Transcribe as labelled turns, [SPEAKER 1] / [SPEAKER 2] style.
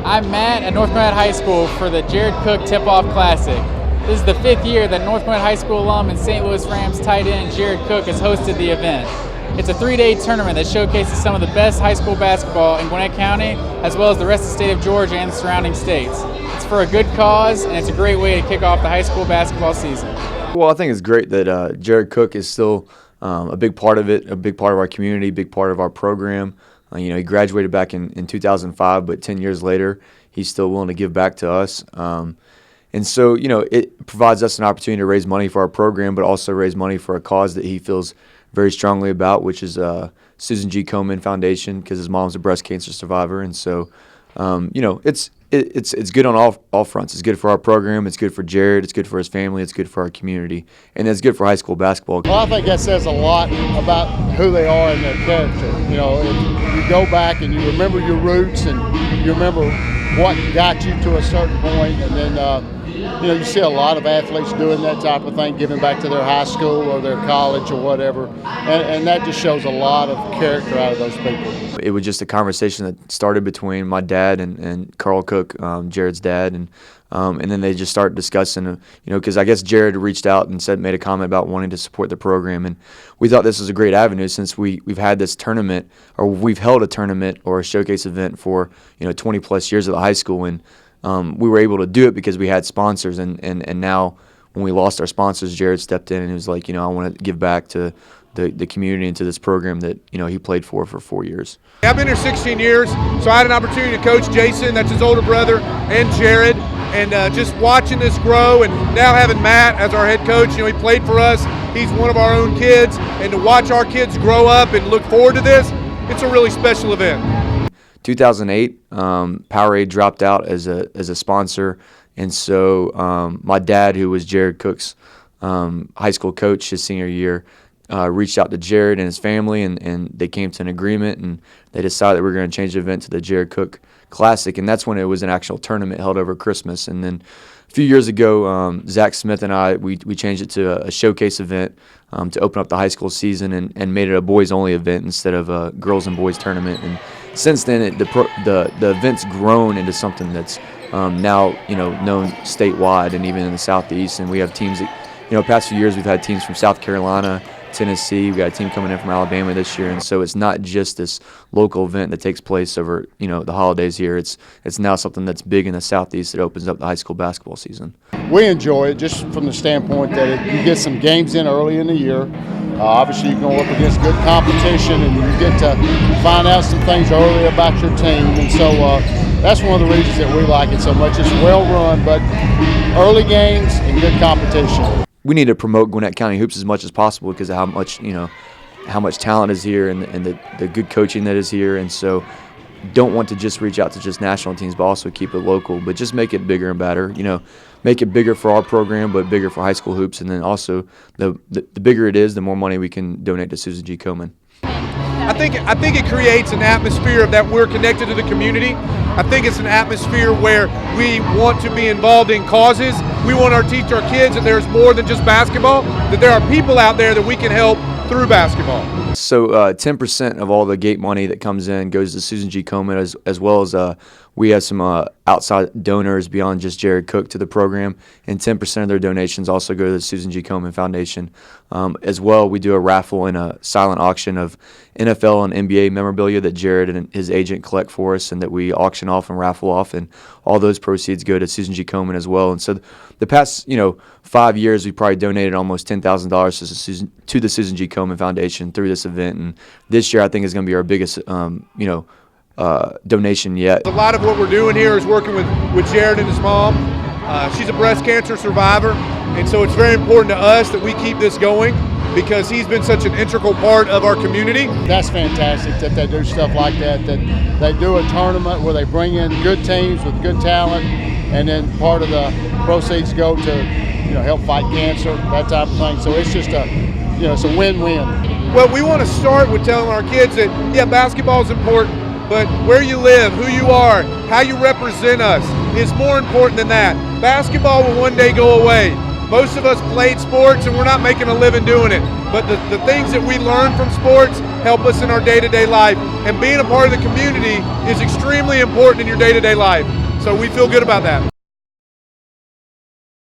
[SPEAKER 1] I'm Matt at North Gwinnett High School for the Jared Cook Tip-Off Classic. This is the 5th year that North Gwinnett High School alum and St. Louis Rams tight end Jared Cook has hosted the event. It's a 3-day tournament that showcases some of the best high school basketball in Gwinnett County, as well as the rest of the state of Georgia and the surrounding states. It's for a good cause, and it's a great way to kick off the high school basketball season.
[SPEAKER 2] Well, I think it's great that Jared Cook is still a big part of it, a big part of our community, a big part of our program. He graduated back in 2005, but 10 years later, he's still willing to give back to us. And so, it provides us an opportunity to raise money for our program, but also raise money for a cause that he feels very strongly about, which is Susan G. Komen Foundation, because his mom's a breast cancer survivor. And so, it's good on all fronts. It's good for our program. It's good for Jared. It's good for his family. It's good for our community. And it's good for high school basketball.
[SPEAKER 3] Well, I think that says a lot about who they are and their character. If you go back and you remember your roots and you remember what got you to a certain point, and then you see a lot of athletes doing that type of thing, giving back to their high school or their college or whatever, and that just shows a lot of character out of those people.
[SPEAKER 2] It was just a conversation that started between my dad and Carl Cook, Jared's dad, and then they just started discussing, because I guess Jared reached out and made a comment about wanting to support the program, and we thought this was a great avenue since we've had this tournament, or we've held a tournament or a showcase event for 20 plus years at the high school, and we were able to do it because we had sponsors, and now when we lost our sponsors, Jared stepped in and he was like, I want to give back to the community and to this program that he played for 4 years.
[SPEAKER 4] I've been here 16 years, so I had an opportunity to coach Jason, that's his older brother, and Jared, and just watching this grow, and now having Matt as our head coach. He played for us, he's one of our own kids, and to watch our kids grow up and look forward to this, it's a really special event.
[SPEAKER 2] 2008, Powerade dropped out as a sponsor, and so my dad, who was Jared Cook's high school coach his senior year, reached out to Jared and his family, and they came to an agreement, and they decided that we were going to change the event to the Jared Cook Classic, and that's when it was an actual tournament held over Christmas. And then a few years ago, Zach Smith and I, we changed it to a showcase event to open up the high school season, and made it a boys-only event instead of a girls and boys tournament. And since then, the event's grown into something that's now known statewide and even in the Southeast. And we have teams that, past few years we've had teams from South Carolina, Tennessee. We got a team coming in from Alabama this year, and so it's not just this local event that takes place over the holidays here. It's now something that's big in the Southeast that opens up the high school basketball season.
[SPEAKER 3] We enjoy it just from the standpoint that you get some games in early in the year. Obviously, you're going up against good competition, and you get to find out some things early about your team, and so that's one of the reasons that we like it so much. It's well run, but early games and good competition.
[SPEAKER 2] We need to promote Gwinnett County hoops as much as possible because of how much talent is here and the good coaching that is here, and so don't want to just reach out to just national teams, but also keep it local, but just make it bigger and better. Make it bigger for our program, but bigger for high school hoops, and then also the bigger it is, the more money we can donate to Susan G. Komen.
[SPEAKER 4] I think it creates an atmosphere of that we're connected to the community. I think it's an atmosphere where we want to be involved in causes. We want to teach our kids that there's more than just basketball, that there are people out there that we can help through basketball.
[SPEAKER 2] So 10% of all the gate money that comes in goes to Susan G. Komen, as well as we have some outside donors beyond just Jared Cook to the program, and 10% of their donations also go to the Susan G. Komen Foundation. As well, we do a raffle and a silent auction of NFL and NBA memorabilia that Jared and his agent collect for us, and that we auction off and raffle off, and all those proceeds go to Susan G. Komen as well. And so the past 5 years, we probably donated almost $10,000 to the Susan G. Komen Foundation through this event, and this year I think is going to be our biggest donation yet.
[SPEAKER 4] A lot of what we're doing here is working with Jared and his mom. She's a breast cancer survivor, and so it's very important to us that we keep this going because he's been such an integral part of our community.
[SPEAKER 3] That's fantastic that they do stuff like that they do a tournament where they bring in good teams with good talent, and then part of the proceeds go to help fight cancer, that type of thing. So it's just it's a win-win.
[SPEAKER 4] Well, we want to start with telling our kids that, basketball is important, but where you live, who you are, how you represent us is more important than that. Basketball will one day go away. Most of us played sports and we're not making a living doing it. But the things that we learn from sports help us in our day-to-day life. And being a part of the community is extremely important in your day-to-day life. So we feel good about that.